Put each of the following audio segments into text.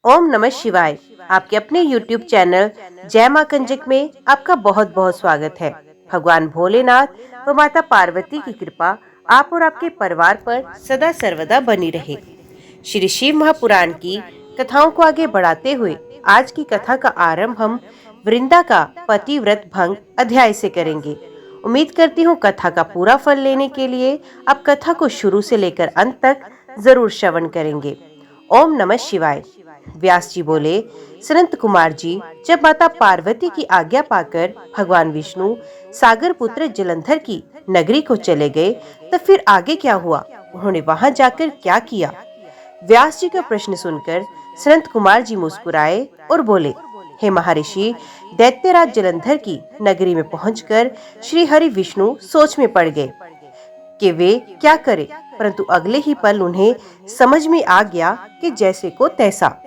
ओम नमः शिवाय। आपके अपने YouTube चैनल जय मां कंजक में आपका बहुत बहुत स्वागत है। भगवान भोलेनाथ व माता पार्वती की कृपा आप और आपके परिवार पर सदा सर्वदा बनी रहे। श्री शिव महापुराण की कथाओं को आगे बढ़ाते हुए आज की कथा का आरंभ हम वृंदा का पतिव्रत भंग अध्याय से करेंगे। उम्मीद करती हूँ कथा का पूरा फल लेने के लिए आप कथा को शुरू से लेकर अंत तक जरूर श्रवण करेंगे। ओम नमः शिवाय। व्यास जी बोले, सनंत कुमार जी, जब माता पार्वती की आज्ञा पाकर भगवान विष्णु सागर पुत्र जलंधर की नगरी को चले गए, तो फिर आगे क्या हुआ? उन्होंने वहां जाकर क्या किया? व्यास जी का प्रश्न सुनकर सनंत कुमार जी मुस्कुराए और बोले, हे महर्षि, दैत्यराज जलंधर की नगरी में पहुंचकर श्री हरि विष्णु सोच में पड़ गए कि वे क्या करें, परंतु अगले ही पल उन्हें समझ में आ गया कि जैसे को तैसा।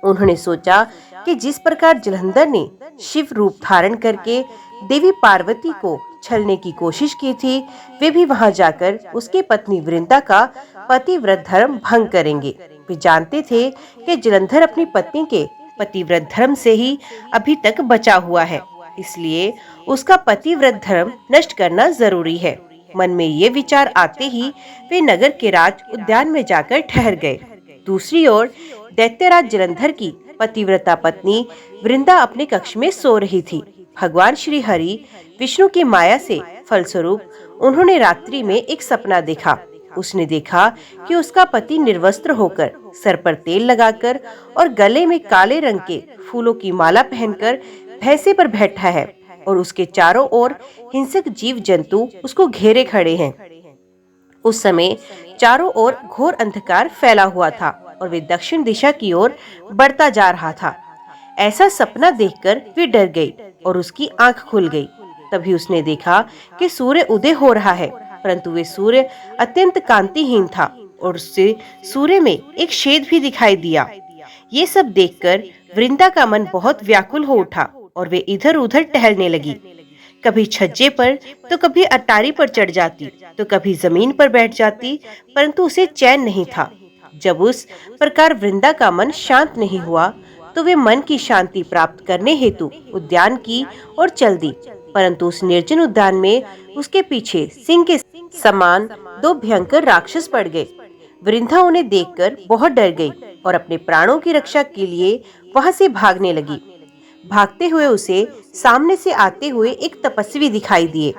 उन्होंने सोचा कि जिस प्रकार जलंधर ने शिव रूप धारण करके देवी पार्वती को छलने की कोशिश की थी, वे भी वहां जाकर उसकी पत्नी वृंदा का पतिव्रत धर्म भंग करेंगे। वे जानते थे कि जलंधर अपनी पत्नी के पतिव्रत धर्म से ही अभी तक बचा हुआ है, इसलिए उसका पतिव्रत धर्म नष्ट करना जरूरी है। मन में ये विचार आते ही वे नगर के राज उद्यान में जाकर ठहर गए। दूसरी ओर दैत्यराज जलंधर की पतिव्रता पत्नी वृंदा अपने कक्ष में सो रही थी। भगवान श्री हरि विष्णु की माया से फलस्वरूप उन्होंने रात्रि में एक सपना देखा। उसने देखा कि उसका पति निर्वस्त्र होकर, सर पर तेल लगाकर और गले में काले रंग के फूलों की माला पहनकर भैंसे पर बैठा है और उसके चारों ओर हिंसक जीव जंतु उसको घेरे खड़े हैं। उस समय चारों ओर घोर अंधकार फैला हुआ था और वे दक्षिण दिशा की ओर बढ़ता जा रहा था। ऐसा सपना देखकर वे डर गई और उसकी आंख खुल गई। तभी उसने देखा कि सूर्य उदय हो रहा है, परंतु वे सूर्य अत्यंत कांतिहीन था और उससे सूर्य में एक छेद भी दिखाई दिया। ये सब देखकर वृंदा का मन बहुत व्याकुल हो उठा और वे इधर उधर टहलने लगी। कभी छज्जे पर तो कभी अटारी पर चढ़ जाती, तो कभी जमीन पर बैठ जाती, परंतु उसे चैन नहीं था। जब उस प्रकार वृंदा का मन शांत नहीं हुआ, तो वे मन की शांति प्राप्त करने हेतु उद्यान की ओर चल दी, परंतु उस निर्जन उद्यान में उसके पीछे सिंह के समान दो भयंकर राक्षस पड़ गए। वृंदा उन्हें देखकर बहुत डर गई और अपने प्राणों की रक्षा के लिए वहां से भागने लगी। भागते हुए उसे सामने से आते हुए एक तपस्वी दिखाई दिए।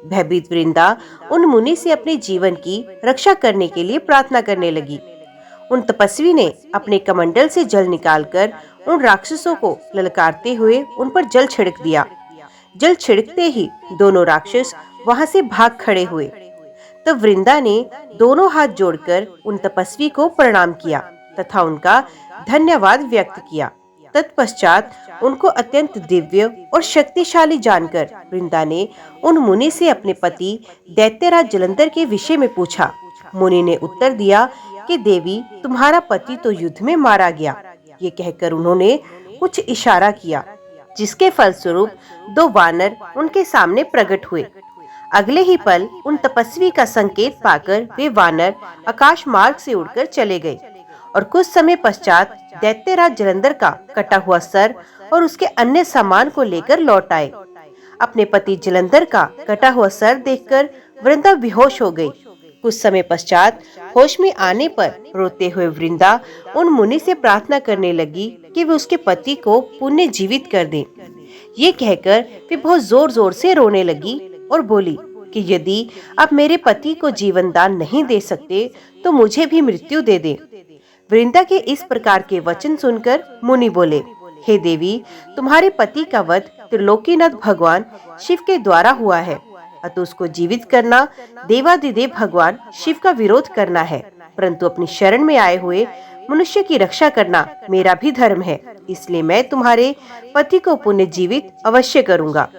भयभीत वृंदा उन मुनि से अपने जीवन की रक्षा करने के लिए प्रार्थना करने लगी। उन तपस्वी ने अपने कमंडल से जल निकालकर उन राक्षसों को ललकारते हुए उन पर जल छिड़क दिया। जल छिड़कते ही दोनों राक्षस वहां से भाग खड़े हुए। तब वृंदा ने दोनों हाथ जोड़कर उन तपस्वी को प्रणाम किया तथा उनका धन्यवाद व्यक्त किया। तत्पश्चात उनको अत्यंत दिव्य और शक्तिशाली जानकर वृंदा ने उन मुनि से अपने पति दैत्यराज जलंधर के विषय में पूछा। मुनि ने उत्तर दिया कि देवी, तुम्हारा पति तो युद्ध में मारा गया। ये कहकर उन्होंने कुछ इशारा किया, जिसके फलस्वरूप दो वानर उनके सामने प्रकट हुए। अगले ही पल उन तपस्वी का संकेत पाकर वे वानर आकाश मार्ग से उड़कर चले गए और कुछ समय पश्चात दैत्यराज जलंधर का कटा हुआ सर और उसके अन्य सामान को लेकर लौट आए। अपने पति जलंधर का कटा हुआ सर देखकर वृंदा बेहोश हो गई। कुछ समय पश्चात होश में आने पर रोते हुए वृंदा उन मुनि से प्रार्थना करने लगी कि वे उसके पति को पुनः जीवित कर दें। ये कहकर वे बहुत जोर जोर से रोने लगी और बोली कि यदि आप मेरे पति को जीवन दान नहीं दे सकते, तो मुझे भी मृत्यु दे दें। वृंदा के इस प्रकार के वचन सुनकर मुनि बोले, हे देवी, तुम्हारे पति का वध त्रिलोकीनाथ भगवान शिव के द्वारा हुआ है, अतः उसको जीवित करना देवादिदेव भगवान शिव का विरोध करना है, परंतु अपनी शरण में आए हुए मनुष्य की रक्षा करना मेरा भी धर्म है, इसलिए मैं तुम्हारे पति को पुनः जीवित अवश्य करूंगा।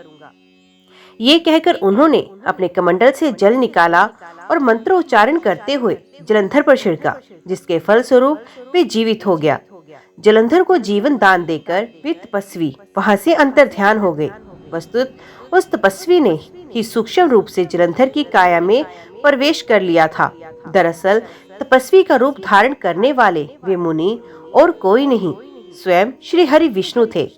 ये कहकर उन्होंने अपने कमंडल से जल निकाला और मंत्रोच्चारण करते हुए जलंधर पर छिड़का, जिसके फलस्वरूप वे जीवित हो गया। जलंधर को जीवन दान देकर वे तपस्वी वहां से अंतर्ध्यान हो गए। वस्तुत उस तपस्वी ने ही सूक्ष्म रूप से जलंधर की काया में प्रवेश कर लिया था। दरअसल तपस्वी का रूप धारण करने वाले वे मुनि और कोई नहीं, स्वयं श्री हरि विष्णु थे।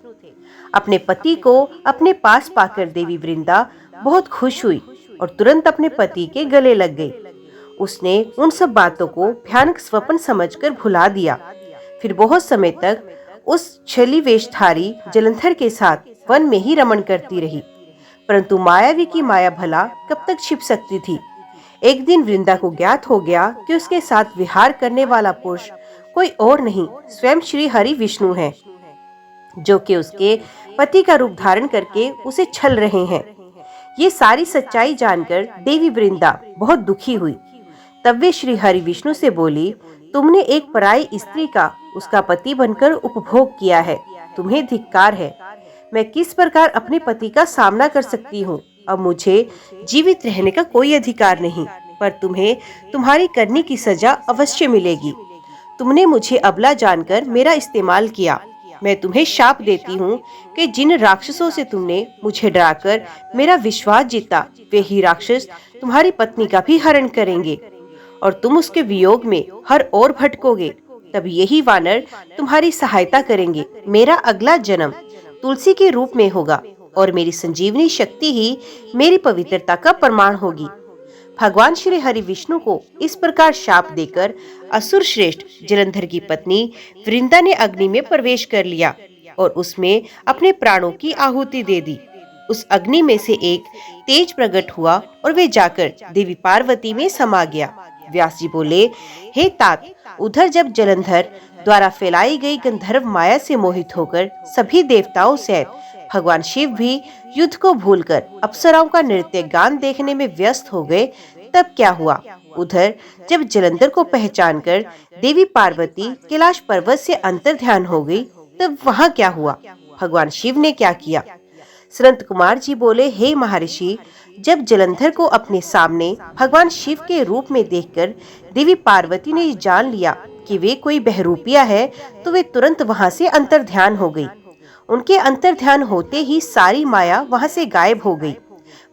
अपने पति को अपने पास पाकर देवी वृंदा बहुत खुश हुई और तुरंत अपने पति के गले लग गई। उसने उन सब बातों को भयानक स्वप्न समझकर भुला दिया। फिर बहुत समय तक उस छली वेशधारी जलंधर के साथ वन में ही रमण करती रही। परंतु मायावी की माया भला कब तक छिप सकती थी। एक दिन वृंदा को ज्ञात हो गया कि उसके साथ विहार करने वाला पुरुष कोई और नहीं, स्वयं श्री हरि विष्णु है, जो कि उसके पति का रूप धारण करके उसे छल रहे हैं। ये सारी सच्चाई जानकर देवी वृंदा बहुत दुखी हुई। तब वे श्री हरि विष्णु से बोली, तुमने एक पराई स्त्री का उसका पति बनकर उपभोग किया है, तुम्हें धिक्कार है। मैं किस प्रकार अपने पति का सामना कर सकती हूँ। अब मुझे जीवित रहने का कोई अधिकार नहीं, पर तुम्हें तुम्हारी करने की सजा अवश्य मिलेगी। तुमने मुझे अबला जानकर मेरा इस्तेमाल किया। मैं तुम्हें शाप देती हूँ कि जिन राक्षसों से तुमने मुझे डराकर मेरा विश्वास जीता, वे ही राक्षस तुम्हारी पत्नी का भी हरण करेंगे और तुम उसके वियोग में हर ओर भटकोगे। तब यही वानर तुम्हारी सहायता करेंगे। मेरा अगला जन्म तुलसी के रूप में होगा और मेरी संजीवनी शक्ति ही मेरी पवित्रता का प्रमाण होगी। भगवान श्री हरि विष्णु को इस प्रकार शाप देकर असुर श्रेष्ठ जलंधर की पत्नी वृंदा ने अग्नि में प्रवेश कर लिया और उसमें अपने प्राणों की आहुति दे दी। उस अग्नि में से एक तेज प्रकट हुआ और वे जाकर देवी पार्वती में समा गया। व्यास जी बोले, हे तात, उधर जब जलंधर द्वारा फैलाई गई गंधर्व माया से मोहित होकर सभी देवताओं सहित भगवान शिव भी युद्ध को भूलकर अप्सराओं का नृत्य गान देखने में व्यस्त हो गए, तब क्या हुआ? उधर जब जलंधर को पहचानकर देवी पार्वती कैलाश पर्वत से अंतर्ध्यान हो गई, तब वहाँ क्या हुआ? भगवान शिव ने क्या किया? संत कुमार जी बोले, हे महर्षि, जब जलंधर को अपने सामने भगवान शिव के रूप में देखकर देवी पार्वती ने जान लिया कि वे कोई बहरूपिया है, तो वे तुरंत वहां से अंतर्ध्यान हो गई। उनके अंतर्ध्यान होते ही सारी माया वहां से गायब हो गई।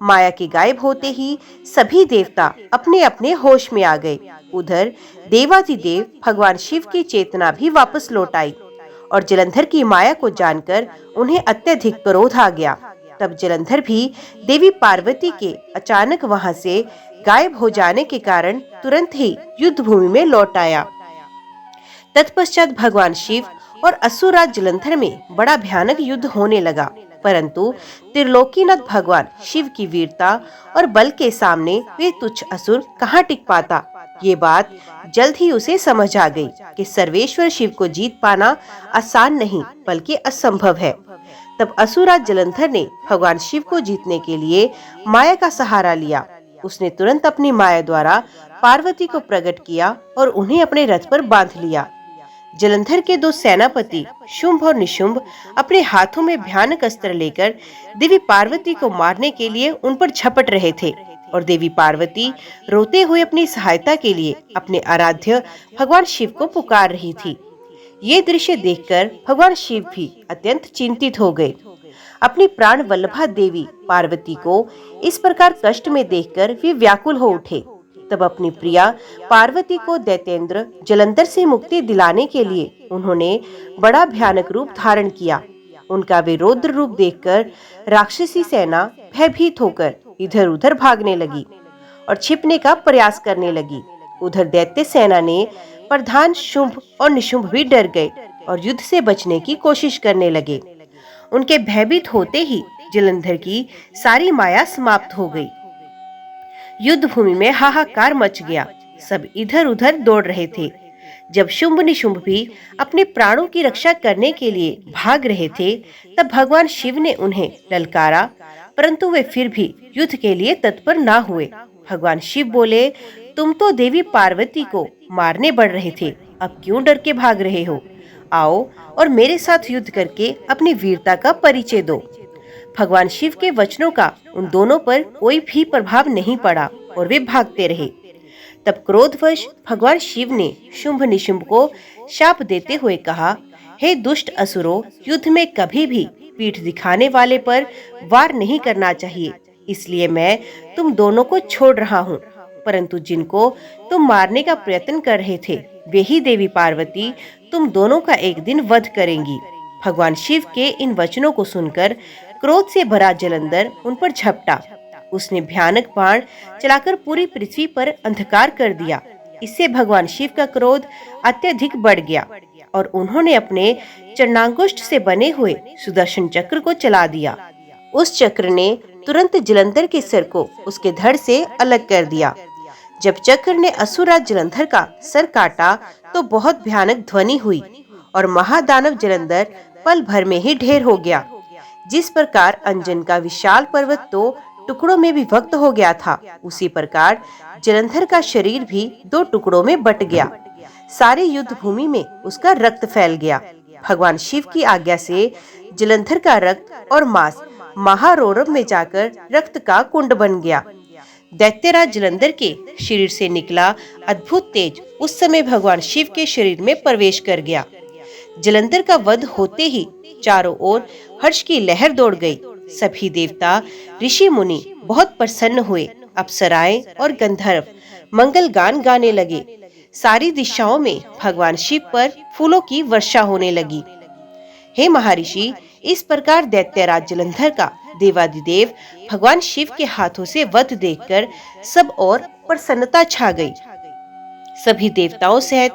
माया के गायब होते ही सभी देवता अपने अपने होश में आ गए। उधर देवाधिदेव भगवान शिव की चेतना भी वापस लौट आई और जलंधर की माया को जानकर उन्हें अत्यधिक क्रोध आ गया। तब जलंधर भी देवी पार्वती के अचानक वहां से गायब हो जाने के कारण तुरंत ही युद्ध भूमि में लौट आया। तत्पश्चात भगवान शिव और असुरराज जलंधर में बड़ा भयानक युद्ध होने लगा, परंतु त्रिलोकीनाथ भगवान शिव की वीरता और बल के सामने वे तुच्छ असुर कहाँ टिक पाता। ये बात जल्द ही उसे समझ आ गई कि सर्वेश्वर शिव को जीत पाना आसान नहीं बल्कि असंभव है। तब असुरराज जलंधर ने भगवान शिव को जीतने के लिए माया का सहारा लिया। उसने तुरंत अपनी माया द्वारा पार्वती को प्रकट किया और उन्हें अपने रथ पर बांध लिया। जलंधर के दो सेनापति शुंभ और निशुंभ अपने हाथों में भयानक अस्त्र लेकर देवी पार्वती को मारने के लिए उन पर झपट रहे थे और देवी पार्वती रोते हुए अपनी सहायता के लिए अपने आराध्य भगवान शिव को पुकार रही थी। ये दृश्य देखकर भगवान शिव भी अत्यंत चिंतित हो गए। अपनी प्राण वल्लभा देवी पार्वती को इस प्रकार कष्ट में देखकर वे व्याकुल हो उठे। तब अपनी प्रिया पार्वती को दैत्येंद्र जलंधर से मुक्ति दिलाने के लिए उन्होंने बड़ा भयानक रूप धारण किया। उनका वे रौद्र रूप देखकर राक्षसी सेना भयभीत होकर इधर उधर भागने लगी और छिपने का प्रयास करने लगी। उधर दैत्य सेना ने प्रधान शुंभ और निशुंभ भी डर गए और युद्ध से बचने की कोशिश करने लगे। उनके भयभीत होते ही जलंधर की सारी माया समाप्त हो गई। युद्ध भूमि में हाहाकार मच गया। सब इधर उधर दौड़ रहे थे। जब शुंभ निशुंभ भी अपने प्राणों की रक्षा करने के लिए भाग रहे थे, तब भगवान शिव ने उन्हें ललकारा, परंतु वे फिर भी युद्ध के लिए तत्पर न हुए। भगवान शिव बोले, तुम तो देवी पार्वती को मारने बढ़ रहे थे, अब क्यों डर के भाग रहे हो? आओ और मेरे साथ युद्ध करके अपनी वीरता का परिचय दो। भगवान शिव के वचनों का उन दोनों पर कोई भी प्रभाव नहीं पड़ा और वे भागते रहे। तब क्रोधवश भगवान शिव ने शुंभ निशुंभ को शाप देते हुए कहा, हे दुष्ट असुरों, युद्ध में कभी भी पीठ दिखाने वाले पर वार नहीं करना चाहिए, इसलिए मैं तुम दोनों को छोड़ रहा हूँ। परंतु जिनको तुम मारने का प्रयत्न कर रहे थे, वे ही देवी पार्वती तुम दोनों का एक दिन वध करेंगी। भगवान शिव के इन वचनों को सुनकर क्रोध से भरा जलंधर उन पर झपटा। उसने भयानक बाण चलाकर पूरी पृथ्वी पर अंधकार कर दिया। इससे भगवान शिव का क्रोध अत्यधिक बढ़ गया और उन्होंने अपने चरणांगुष्ठ से बने हुए सुदर्शन चक्र को चला दिया। उस चक्र ने तुरंत जलंधर के सिर को उसके धड़ से अलग कर दिया। जब चक्र ने असुरराज जलंधर का सर काटा तो बहुत भयानक ध्वनि हुई और महादानव जलंधर पल भर में ही ढेर हो गया। जिस प्रकार अंजन का विशाल पर्वत तो टुकड़ों में विभक्त हो गया था, उसी प्रकार जलंधर का शरीर भी 2 टुकड़ों में बट गया। सारी युद्ध भूमि में उसका रक्त फैल गया। भगवान शिव की आज्ञा से जलंधर का रक्त और मांस महारौरव में जाकर रक्त का कुंड बन गया। दैत्यराज जलंधर के शरीर से निकला अद्भुत तेज उस समय भगवान शिव के शरीर में प्रवेश कर गया। जलंधर का वध होते ही चारों ओर हर्ष की लहर दौड़ गई। सभी देवता, ऋषि मुनि बहुत प्रसन्न हुए। अप्सराएं और गंधर्व मंगल गान गाने लगे। सारी दिशाओं में भगवान शिव पर फूलों की वर्षा होने लगी। हे महर्षि, इस प्रकार दैत्यराज जलंधर का देवादिदेव भगवान शिव के हाथों से वध देखकर सब और प्रसन्नता छा गई। सभी देवताओं सहित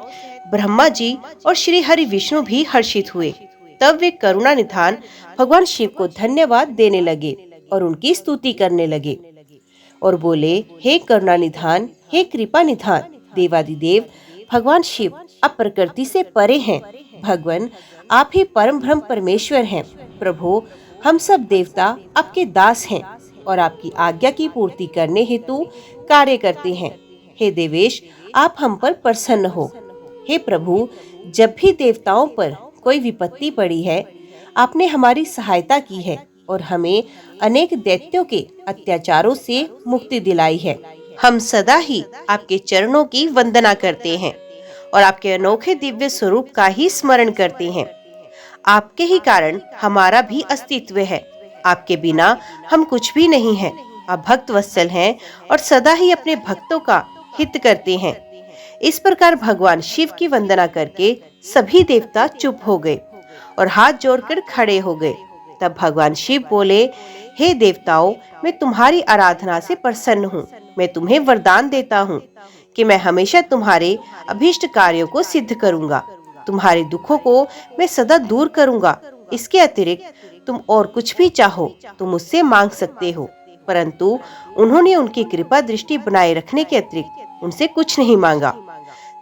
ब्रह्मा जी और श्री हरि विष्णु भी हर्षित हुए। तब वे करुणा निधान भगवान शिव को धन्यवाद देने लगे और उनकी स्तुति करने लगे और बोले, हे करुणा निधान, हे कृपा निधान, देवादिदेव भगवान शिव आप प्रकृति से परे हैं। भगवान आप ही परम ब्रह्म परमेश्वर हैं। प्रभु, हम सब देवता आपके दास हैं और आपकी आज्ञा की पूर्ति करने हेतु कार्य करते हैं। हे देवेश, आप हम पर प्रसन्न हो। हे प्रभु, जब भी देवताओं पर कोई विपत्ति पड़ी है, आपने हमारी सहायता की है और हमें अनेक दैत्यों के अत्याचारों से मुक्ति दिलाई है। हम सदा ही आपके चरणों की वंदना करते हैं और आपके अनोखे दिव्य स्वरूप का ही स्मरण करते हैं। आपके ही कारण हमारा भी अस्तित्व है। आपके बिना हम कुछ भी नहीं हैं। आप भक्त वत्सल हैं और सदा ही अपने भक्तों का हित करते हैं। इस प्रकार भगवान शिव की वंदना करके सभी देवता चुप हो गए और हाथ जोड़कर खड़े हो गए। तब भगवान शिव बोले, हे देवताओं, मैं तुम्हारी आराधना से प्रसन्न हूँ। मैं तुम्हें वरदान देता हूँ कि मैं हमेशा तुम्हारे अभीष्ट कार्यों को सिद्ध करूंगा। तुम्हारे दुखों को मैं सदा दूर करूंगा। इसके अतिरिक्त तुम और कुछ भी चाहो तो मुझसे मांग सकते हो। परंतु उन्होंने उनकी कृपा दृष्टि बनाए रखने के अतिरिक्त उनसे कुछ नहीं मांगा।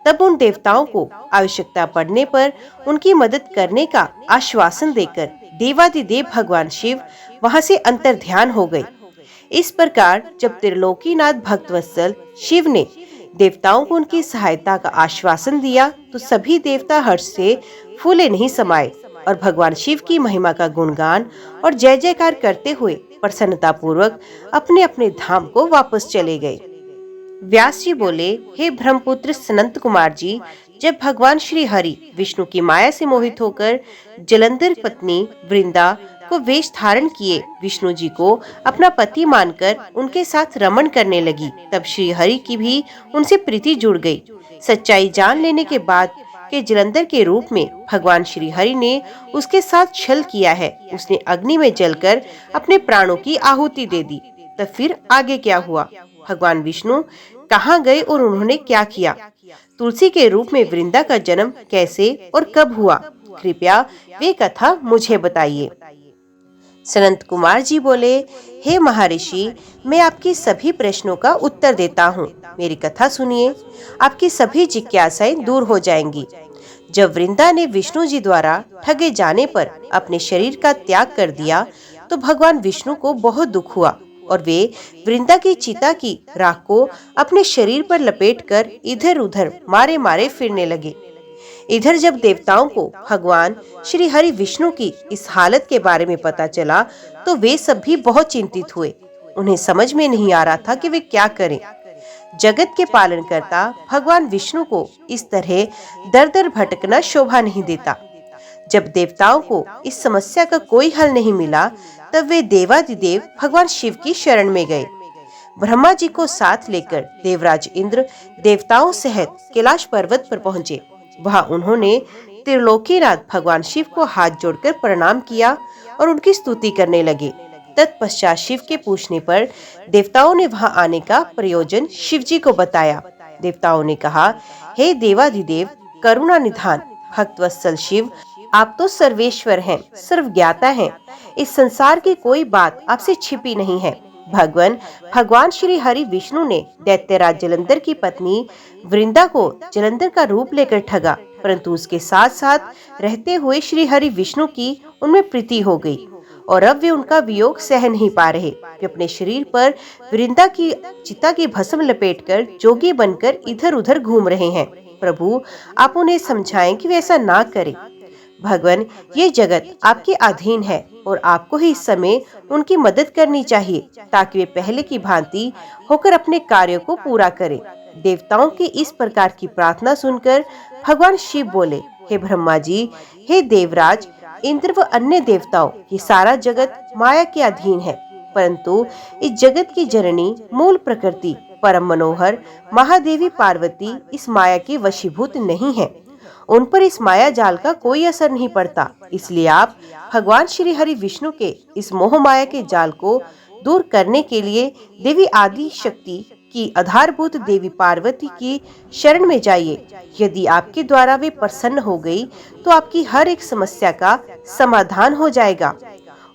तब उन देवताओं को आवश्यकता पड़ने पर उनकी मदद करने का आश्वासन देकर देवादिदेव भगवान शिव वहां से अंतर्ध्यान हो गए। इस प्रकार जब त्रिलोकीनाथ भक्तवत्सल शिव ने देवताओं को उनकी सहायता का आश्वासन दिया तो सभी देवता हर्ष से फूले नहीं समाये और भगवान शिव की महिमा का गुणगान और जय जयकार करते हुए प्रसन्नता पूर्वक अपने अपने धाम को वापस चले गए। व्यास जी बोले, हे ब्रह्मपुत्र सनंत कुमार जी, जब भगवान श्री हरि विष्णु की माया से मोहित होकर जलंधर पत्नी वृंदा को वेश धारण किए विष्णु जी को अपना पति मानकर उनके साथ रमण करने लगी, तब श्री हरि की भी उनसे प्रीति जुड़ गई। सच्चाई जान लेने के बाद के जलंधर के रूप में भगवान श्री हरि ने उसके साथ छल किया है। उसने अग्नि में जलकर अपने प्राणों की आहुति दे दी। तब फिर आगे क्या हुआ? भगवान विष्णु कहाँ गए और उन्होंने क्या किया? तुलसी के रूप में वृंदा का जन्म कैसे और कब हुआ? कृपया वे कथा मुझे बताइए। सनंत कुमार जी बोले, हे महर्षि, मैं आपकी सभी प्रश्नों का उत्तर देता हूँ। मेरी कथा सुनिए, आपकी सभी जिज्ञासाएं दूर हो जाएंगी। जब वृंदा ने विष्णु जी द्वारा ठगे जाने पर अपने शरीर का त्याग कर दिया तो भगवान विष्णु को बहुत दुख हुआ और वे वृंदा की चिता की राख को अपने शरीर पर लपेटकर इधर उधर मारे मारे फिरने लगे। इधर जब देवताओं को भगवान श्री हरि विष्णु की इस हालत के बारे में पता चला तो वे सब भी बहुत चिंतित हुए। उन्हें समझ में नहीं आ रहा था कि वे क्या करें। जगत के पालनकर्ता भगवान विष्णु को इस तरह दर दर भटकना शोभा नहीं देता। जब देवताओं को इस समस्या का कोई हल नहीं मिला तब वे देवादिदेव भगवान शिव की शरण में गए। ब्रह्मा जी को साथ लेकर देवराज इंद्र देवताओं सहित कैलाश पर्वत पर पहुंचे। वहां उन्होंने त्रिलोकीनाथ भगवान शिव को हाथ जोड़कर प्रणाम किया और उनकी स्तुति करने लगे। तत्पश्चात शिव के पूछने पर देवताओं ने वहां आने का प्रयोजन शिव जी को बताया। देवताओं ने कहा, हे देवाधिदेव, करुणा निधान, भक्तवत्सल शिव, आप तो सर्वेश्वर हैं, सर्वज्ञाता हैं। इस संसार की कोई बात आपसे छिपी नहीं है। भगवान श्री हरि विष्णु ने दैत्यराज जलंधर की पत्नी वृंदा को जलंधर का रूप लेकर ठगा, परंतु उसके साथ साथ रहते हुए श्री हरि विष्णु की उनमें प्रीति हो गई और अब वे उनका वियोग सह नहीं पा रहे। वे अपने शरीर पर वृंदा की चिता की भस्म लपेटकर जोगी बनकर इधर उधर घूम रहे हैं। प्रभु, आप उन्हें समझाएं कि वे ऐसा ना करें। भगवान, ये जगत आपके अधीन है और आपको ही इस समय उनकी मदद करनी चाहिए ताकि वे पहले की भांति होकर अपने कार्यों को पूरा करें। देवताओं की इस प्रकार की प्रार्थना सुनकर भगवान शिव बोले, हे ब्रह्मा जी, हे देवराज, इंद्र व अन्य देवताओं, ये सारा जगत माया के अधीन है, परंतु इस जगत की जननी मूल प्रकृति परम मनोहर महादेवी पार्वती इस माया के वशीभूत नहीं है। उन पर इस माया जाल का कोई असर नहीं पड़ता। इसलिए आप भगवान श्री हरि विष्णु के इस मोह माया के जाल को दूर करने के लिए देवी आदि शक्ति की आधारभूत देवी पार्वती की शरण में जाइए। यदि आपके द्वारा वे प्रसन्न हो गई तो आपकी हर एक समस्या का समाधान हो जाएगा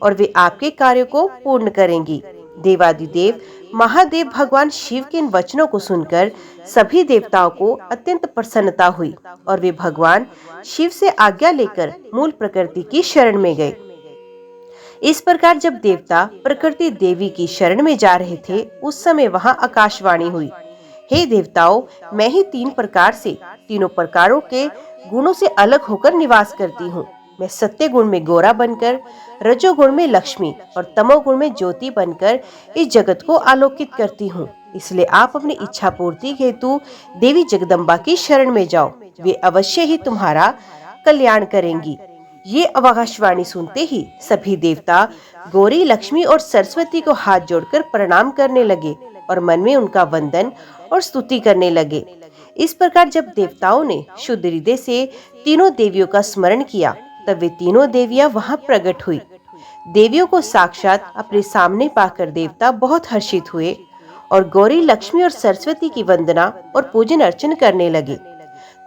और वे आपके कार्य को पूर्ण करेंगी। देवादिदेव महादेव भगवान शिव के इन वचनों को सुनकर सभी देवताओं को अत्यंत प्रसन्नता हुई और वे भगवान शिव से आज्ञा लेकर मूल प्रकृति की शरण में गए। इस प्रकार जब देवता प्रकृति देवी की शरण में जा रहे थे, उस समय वहां आकाशवाणी हुई, हे देवताओं, मैं ही तीनों प्रकारों के गुणों से अलग होकर निवास करती हूँ। मैं सत्य गुण में गोरा बनकर, रजोगुण में लक्ष्मी और तमोगुण में ज्योति बनकर इस जगत को आलोकित करती हूँ। इसलिए आप अपनी इच्छा पूर्ति हेतु देवी जगदम्बा की शरण में जाओ, वे अवश्य ही तुम्हारा कल्याण करेंगी। ये आकाशवाणी सुनते ही सभी देवता गौरी, लक्ष्मी और सरस्वती को हाथ जोड़कर प्रणाम करने लगे और मन में उनका वंदन और स्तुति करने लगे। इस प्रकार जब देवताओं ने शुद्ध हृदय से तीनों देवियों का स्मरण किया, तब वे तीनों देवियां वहां प्रकट हुई। देवियों को साक्षात अपने सामने पाकर देवता बहुत हर्षित हुए और गौरी, लक्ष्मी और सरस्वती की वंदना और पूजन अर्चन करने लगे।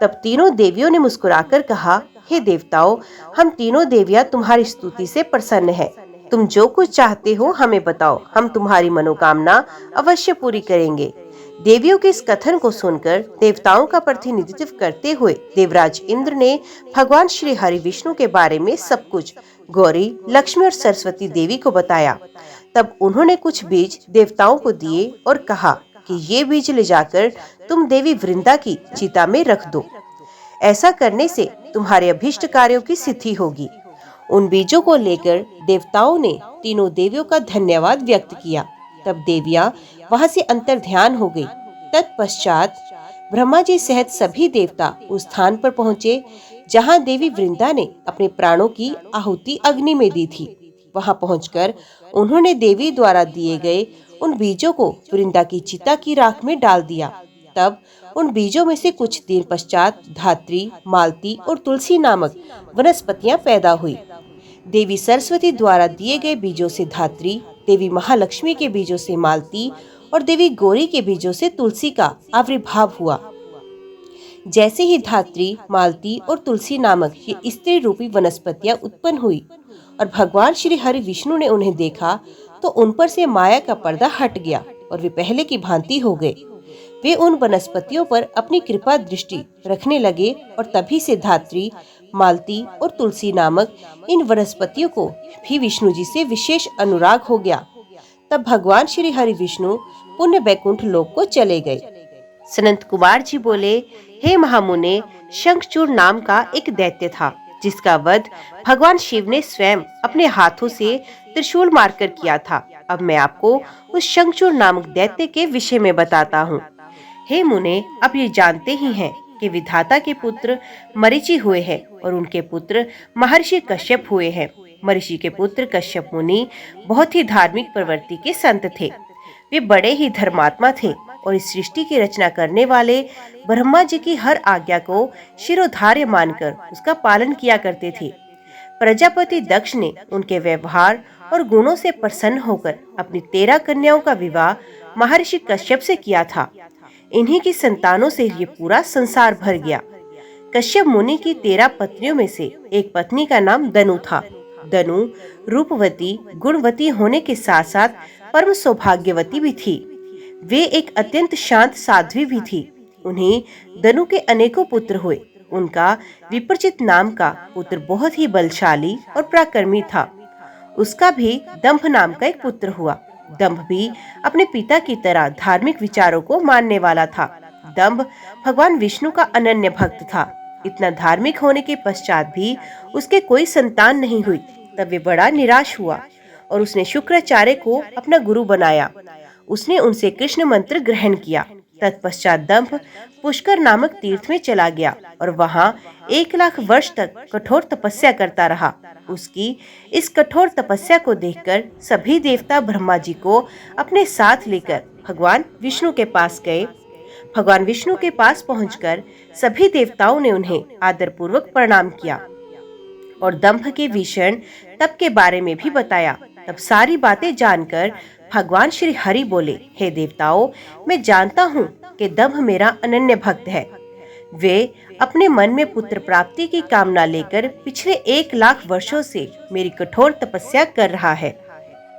तब तीनों देवियों ने मुस्कुराकर कहा, हे देवताओं, हम तीनों देवियां तुम्हारी स्तुति से प्रसन्न हैं। तुम जो कुछ चाहते हो हमें बताओ, हम तुम्हारी मनोकामना अवश्य पूरी करेंगे। देवियों के इस कथन को सुनकर देवताओं का प्रतिनिधित्व करते हुए देवराज इंद्र ने भगवान श्री हरि विष्णु के बारे में सब कुछ गौरी, लक्ष्मी और सरस्वती देवी को बताया। तब उन्होंने कुछ बीज देवताओं को दिए और कहा कि ये बीज ले जाकर तुम देवी वृंदा की चिता में रख दो। ऐसा करने से तुम्हारे अभीष्ट कार्यों की सिद्धि होगी। उन बीजों को लेकर देवताओं ने तीनों देवियों का धन्यवाद व्यक्त किया। तब देवियां वहां से अंतर्ध्यान हो गई। तत्पश्चात ब्रह्मा जी सहित सभी देवता उस स्थान पर पहुँचे जहाँ देवी वृंदा ने अपने प्राणों की आहुति अग्नि में दी थी। वहां पहुंचकर उन्होंने देवी द्वारा दिए गए उन बीजों को वृंदा की चिता की राख में डाल दिया। तब उन बीजों में से कुछ दिन पश्चात धात्री, मालती और तुलसी नामक वनस्पतियां पैदा हुई। देवी सरस्वती द्वारा दिए गए बीजों से धात्री, देवी महालक्ष्मी के बीजों से मालती और देवी गौरी के बीजों से तुलसी का आविर्भाव हुआ। जैसे ही धात्री, मालती और तुलसी नामक ये स्त्री रूपी वनस्पतियां उत्पन्न हुई और भगवान श्री हरि विष्णु ने उन्हें देखा तो उन पर से माया का पर्दा हट गया और वे पहले की भांति हो गए। वे उन वनस्पतियों पर अपनी कृपा दृष्टि रखने लगे और तभी से धात्री, मालती और तुलसी नामक इन वनस्पतियों को भी विष्णु जी से विशेष अनुराग हो गया। तब भगवान श्री हरि विष्णु पुण्य बैकुंठ लोक को चले गए। सनंत कुमार जी बोले, हे महामुने, शंखचूड़ नाम का एक दैत्य था जिसका वध भगवान शिव ने स्वयं अपने हाथों से त्रिशूल मारकर किया था। अब मैं आपको उस शंखचूड़ नामक दैत्य के विषय में बताता हूँ। हे मुने, आप ये जानते ही हैं कि विधाता के पुत्र मरीचि हुए हैं और उनके पुत्र महर्षि कश्यप हुए हैं। महर्षि के पुत्र कश्यप मुनि बहुत ही धार्मिक प्रवृत्ति के संत थे। वे बड़े ही धर्मात्मा थे। और इस सृष्टि की रचना करने वाले ब्रह्मा जी की हर आज्ञा को शिरोधार्य मानकर उसका पालन किया करते थे। प्रजापति दक्ष ने उनके व्यवहार और गुणों से प्रसन्न होकर अपनी 13 कन्याओं का विवाह महर्षि कश्यप से किया था। इन्हीं की संतानों से ये पूरा संसार भर गया। कश्यप मुनि की 13 पत्नियों में से एक पत्नी का नाम दनु था। दनु रूपवती, गुणवती होने के साथ साथ परम सौभाग्यवती भी थी। वे एक अत्यंत शांत साध्वी भी थी। उन्हें दनु के अनेकों पुत्र हुए। उनका विप्रचित नाम का पुत्र बहुत ही बलशाली और पराक्रमी था। उसका भी दंभ नाम का एक पुत्र हुआ। दंभ भी अपने पिता की तरह धार्मिक विचारों को मानने वाला था। दंभ भगवान विष्णु का अनन्य भक्त था। इतना धार्मिक होने के पश्चात भी उसके कोई संतान नहीं हुई। तब वे बड़ा निराश हुआ और उसने शुक्राचार्य को अपना गुरु बनाया। उसने उनसे कृष्ण मंत्र ग्रहण किया। तत्पश्चात दंभ पुष्कर नामक तीर्थ में चला गया और वहाँ 1,00,000 वर्ष तक कठोर तपस्या करता रहा। उसकी इस कठोर तपस्या को देखकर सभी देवता ब्रह्मा जी को अपने साथ लेकर भगवान विष्णु के पास गए। भगवान विष्णु के पास पहुंचकर सभी देवताओं ने उन्हें आदरपूर्वक प्रणाम किया और दंभ के भीषण तप के बारे में भी बताया। तब सारी बातें जानकर भगवान श्री हरि बोले, हे देवताओं, मैं जानता हूँ कि दंभ मेरा अनन्य भक्त है। वे अपने मन में पुत्र प्राप्ति की कामना लेकर पिछले 1,00,000 वर्षों से मेरी कठोर तपस्या कर रहा है।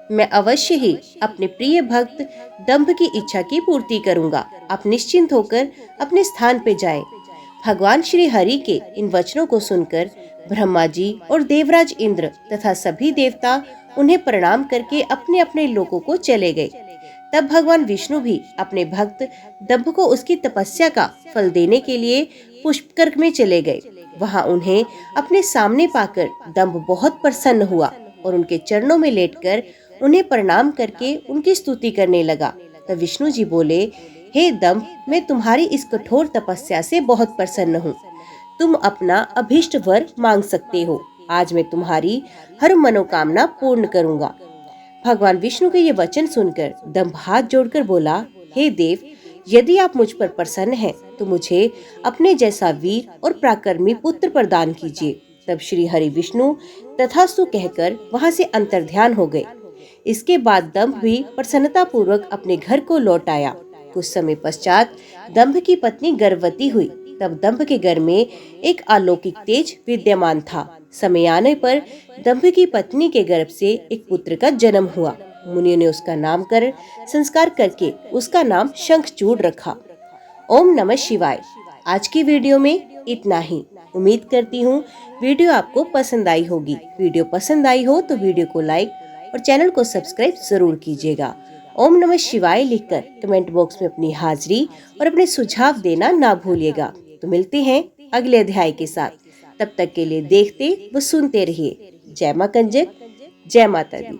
मैं अवश्य ही अपने प्रिय भक्त दंभ की इच्छा की पूर्ति करूंगा। आप निश्चिंत होकर अपने स्थान पे जाएं। भगवान श्री हरि के इन वचनों को सुनकर ब्रह्मा जी और देवराज इंद्र तथा सभी देवता उन्हें प्रणाम करके अपने अपने लोकों को चले गए। तब भगवान विष्णु भी अपने भक्त दंभ को उसकी तपस्या का फल देने के लिए पुष्कर में चले गए। वहां उन्हें अपने सामने पाकर दंभ बहुत प्रसन्न हुआ और उनके चरणों में लेटकर उन्हें प्रणाम करके उनकी स्तुति करने लगा। तब विष्णु जी बोले, हे दंभ, मैं तुम्हारी इस कठोर तपस्या से बहुत प्रसन्न हूँ। तुम अपना अभीष्ट वर मांग सकते हो। आज मैं तुम्हारी हर मनोकामना पूर्ण करूंगा। भगवान विष्णु के ये वचन सुनकर दंभ हाथ जोड़कर बोला, हे देव, यदि आप मुझ पर प्रसन्न हैं तो मुझे अपने जैसा वीर और पराक्रमी पुत्र प्रदान कीजिए। तब श्री हरि विष्णु तथास्तु कहकर वहां से अंतर्ध्यान हो गए। इसके बाद दंभ भी प्रसन्नता पूर्वक अपने घर को लौट आया। कुछ समय पश्चात दंभ की पत्नी गर्भवती हुई। तब दंभ के घर में एक अलौकिक तेज विद्यमान था। समय आने पर दंभ की पत्नी के गर्भ से एक पुत्र का जन्म हुआ। मुनियों ने उसका नामकरण संस्कार करके उसका नाम शंखचूड़ रखा। ओम नमः शिवाय। आज की वीडियो में इतना ही। उम्मीद करती हूँ वीडियो आपको पसंद आई होगी। वीडियो पसंद आई हो तो वीडियो को लाइक और चैनल को सब्सक्राइब जरूर कीजिएगा। ओम नमः शिवाय लिखकर कमेंट बॉक्स में अपनी हाजिरी और अपने सुझाव देना ना भूलिएगा। तो मिलते हैं अगले अध्याय के साथ। तब तक के लिए देखते व सुनते रहिए। जय मां कंजक, जय माता दी।